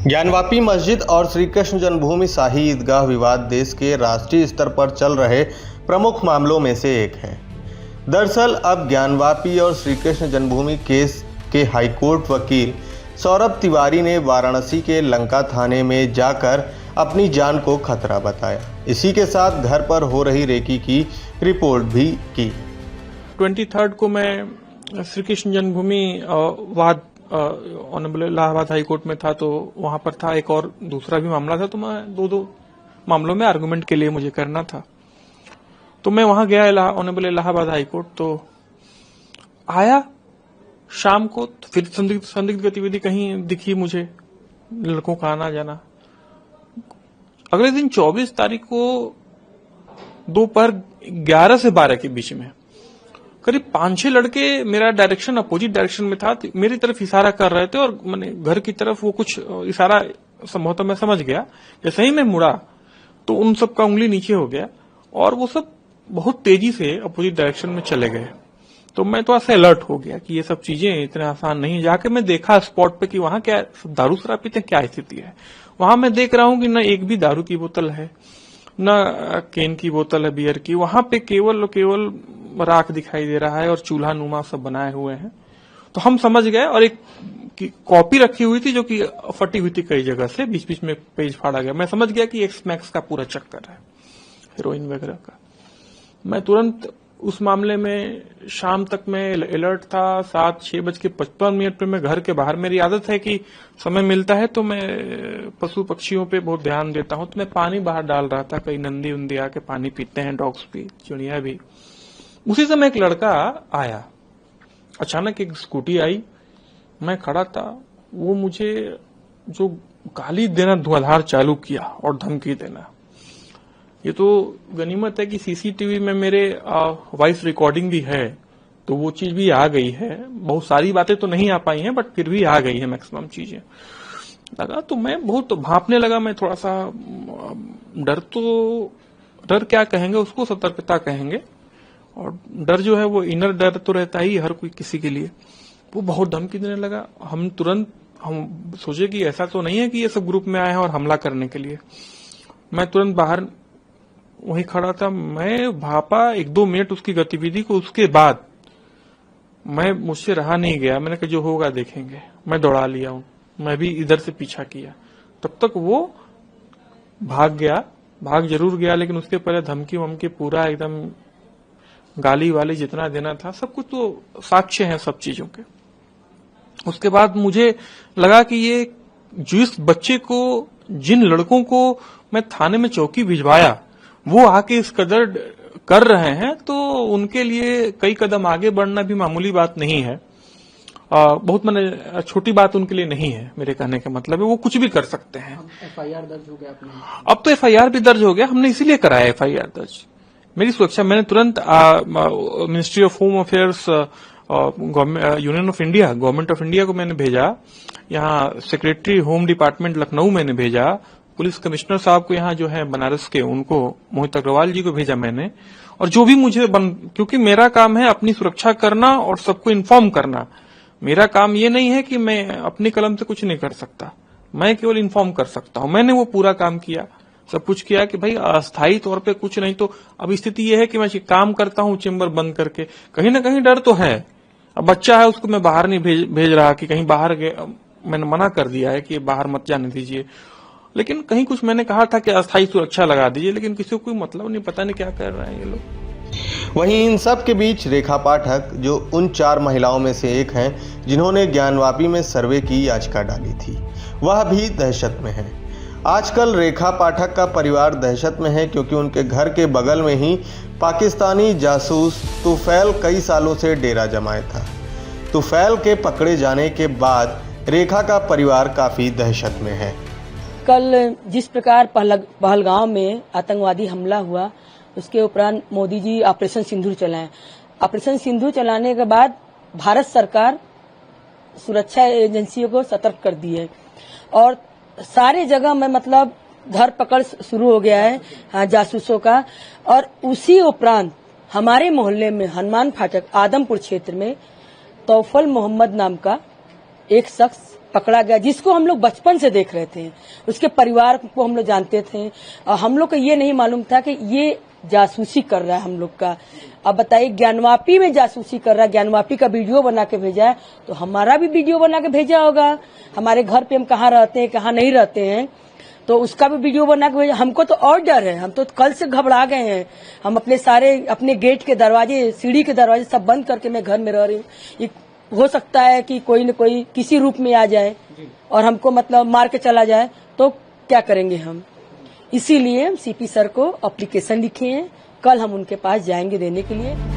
ज्ञानवापी मस्जिद और श्री कृष्ण जन्मभूमि शाही ईदगाह विवाद देश के राष्ट्रीय स्तर पर चल रहे प्रमुख मामलों में से एक है। दरअसल अब ज्ञानवापी और श्री कृष्ण जन्मभूमि केस के हाईकोर्ट वकील सौरभ तिवारी ने वाराणसी के लंका थाने में जाकर अपनी जान को खतरा बताया। इसी के साथ घर पर हो रही रेकी की रिपोर्ट भी की। 23 को मैं श्री कृष्ण जन्मभूमि वाद ऑनरेबल इलाहाबाद हाई कोर्ट में था, तो वहां पर था। एक और दूसरा भी मामला था, तो मैं दो मामलों में आर्गुमेंट के लिए मुझे करना था। तो मैं वहां गया ऑनरेबल इलाहाबाद हाई कोर्ट। तो आया शाम को, तो फिर संदिग्ध गतिविधि कहीं दिखी मुझे, लड़कों का आना जाना। अगले दिन 24 तारीख को दोपहर 11 से 12 के बीच में करीब 5-6 लड़के मेरा डायरेक्शन अपोजिट डायरेक्शन में था, मेरी तरफ इशारा कर रहे थे और मैंने घर की तरफ वो कुछ इशारा संभवतः मैं समझ गया। जैसे ही मैं मुड़ा तो उन सब का उंगली नीचे हो गया और वो सब बहुत तेजी से अपोजिट डायरेक्शन में चले गए। तो मैं थोड़ा सा अलर्ट हो गया कि ये सब चीजें इतने आसान नहीं। जाके मैं देखा स्पॉट पे कि वहां क्या दारू शराब पीते क्या स्थिति है। वहां मैं देख रहा हूं कि न एक भी दारू की बोतल है, न केन की बोतल है बियर की। वहां पे केवल राख दिखाई दे रहा है और चूल्हा नुमा सब बनाए हुए हैं। तो हम समझ गए। और एक कॉपी रखी हुई थी जो कि फटी हुई थी कई जगह से, बीच बीच में पेज फाड़ा गया। मैं समझ गया कि एक्स मैक्स का पूरा चक्कर है, हीरोइन वगैरह का। मैं तुरंत उस मामले में शाम तक मैं अलर्ट था। 7:06:55 पे मैं घर के बाहर, मेरी आदत है कि समय मिलता है तो मैं पशु पक्षियों पे बहुत ध्यान देता हूं। तो मैं पानी बाहर डाल रहा था, कई नंदी उंदी आके पानी पीते हैं, डॉग्स भी, चिड़िया भी। उसी समय एक लड़का आया, अचानक एक स्कूटी आई, मैं खड़ा था। वो मुझे जो गाली देना धुआंधार चालू किया और धमकी देना। ये तो गनीमत है कि सीसीटीवी में मेरे वॉइस रिकॉर्डिंग भी है, तो वो चीज भी आ गई है। बहुत सारी बातें तो नहीं आ पाई हैं, बट फिर भी आ गई है मैक्सिमम चीजें। लगा तो मैं बहुत भांपने लगा। मैं थोड़ा सा डर क्या कहेंगे उसको, सतर्कता कहेंगे। और डर जो है वो इनर डर तो रहता ही हर कोई किसी के लिए। वो बहुत धमकी देने लगा। हम सोचे कि ऐसा तो नहीं है कि ये सब ग्रुप में आए हैं और हमला करने के लिए। मैं तुरंत बाहर वहीं खड़ा था। मैं भापा 1-2 मिनट उसकी गतिविधि को। उसके बाद मुझसे रहा नहीं गया। मैंने कहा जो होगा देखेंगे। मैं दौड़ा लिया हूं, मैं भी इधर से पीछा किया। तब तक वो भाग जरूर गया, लेकिन उसके पहले धमकी वमकी पूरा एकदम गाली वाली जितना देना था सब कुछ तो साक्ष्य हैं सब चीजों के। उसके बाद मुझे लगा कि ये जिस बच्चे को, जिन लड़कों को मैं थाने में चौकी भिजवाया, वो आके इस कदर कर रहे हैं, तो उनके लिए कई कदम आगे बढ़ना भी मामूली बात नहीं है। बहुत मैंने छोटी बात उनके लिए नहीं है। मेरे कहने का मतलब है वो कुछ भी कर सकते हैं। FIR दर्ज हो गया अपने? अब तो FIR भी दर्ज हो गया। हमने इसीलिए कराया FIR दर्ज, मेरी सुरक्षा। मैंने तुरंत ministry of home affairs, union of India, government of India को मैंने भेजा। यहाँ सेक्रेटरी होम डिपार्टमेंट लखनऊ मैंने भेजा। पुलिस कमिश्नर साहब को यहाँ जो है बनारस के, उनको मोहित अग्रवाल जी को भेजा मैंने। और जो भी मुझे क्योंकि मेरा काम है अपनी सुरक्षा करना और सबको इन्फॉर्म करना। मेरा काम ये नहीं है कि मैं अपनी कलम से कुछ नहीं कर सकता, मैं केवल इन्फॉर्म कर सकता हूं। मैंने वो पूरा काम किया, सब कुछ किया कि भाई अस्थायी तौर पे कुछ नहीं। तो अब स्थिति यह है कि मैं काम करता हूं चेंबर बंद करके। कहीं ना कहीं डर तो है। अब बच्चा है, उसको मैं बाहर नहीं भेज रहा कि कहीं बाहर गए। मैंने मना कर दिया है कि बाहर मत जाने दीजिए। लेकिन कहीं कुछ मैंने कहा था कि अस्थायी सुरक्षा लगा दीजिए, लेकिन किसी को कोई मतलब नहीं, पता नहीं क्या कर रहे हैं ये लोग। वहीं इन सब के बीच रेखा पाठक, जो उन 4 महिलाओं में से एक हैं जिन्होंने ज्ञानवापी में सर्वे की याचिका डाली थी, वह भी दहशत में है। आजकल रेखा पाठक का परिवार दहशत में है, क्योंकि उनके घर के बगल में ही पाकिस्तानी जासूस तुफैल कई सालों से डेरा जमाए था। तुफैल के पकड़े जाने के बाद रेखा का परिवार काफी दहशत में है। कल जिस प्रकार पहलगांव में आतंकवादी हमला हुआ, उसके उपरांत मोदी जी ऑपरेशन सिंदूर चलाएं। ऑपरेशन सिंदूर चलाने के बाद भारत सरकार सुरक्षा एजेंसियों को सतर्क कर दी है और सारे जगह में मतलब धरपकड़ शुरू हो गया है जासूसों का। और उसी उपरांत हमारे मोहल्ले में हनुमान फाटक आदमपुर क्षेत्र में तौफल मोहम्मद नाम का एक शख्स पकड़ा गया जिसको हम लोग बचपन से देख रहे थे, उसके परिवार को हम लोग जानते थे और हम लोग को ये नहीं मालूम था कि ये जासूसी कर रहा है हम लोग का। अब बताइए, ज्ञानवापी में जासूसी कर रहा है, ज्ञानवापी का वीडियो बना के भेजा है, तो हमारा भी वीडियो बना के भेजा होगा। हमारे घर पे हम कहाँ रहते हैं, कहाँ नहीं रहते हैं, तो उसका भी वीडियो बना के भेजा। हमको तो और डर है, हम तो कल से घबरा गए हैं। हम अपने गेट के दरवाजे, सीढ़ी के दरवाजे सब बंद करके मैं घर में रह रही हूँ। हो सकता है कि कोई न कोई किसी रूप में आ जाए और हमको मतलब मार के चला जाए, तो क्या करेंगे हम। इसीलिए हम सीपी सर को एप्लीकेशन लिखे हैं, कल हम उनके पास जाएंगे देने के लिए।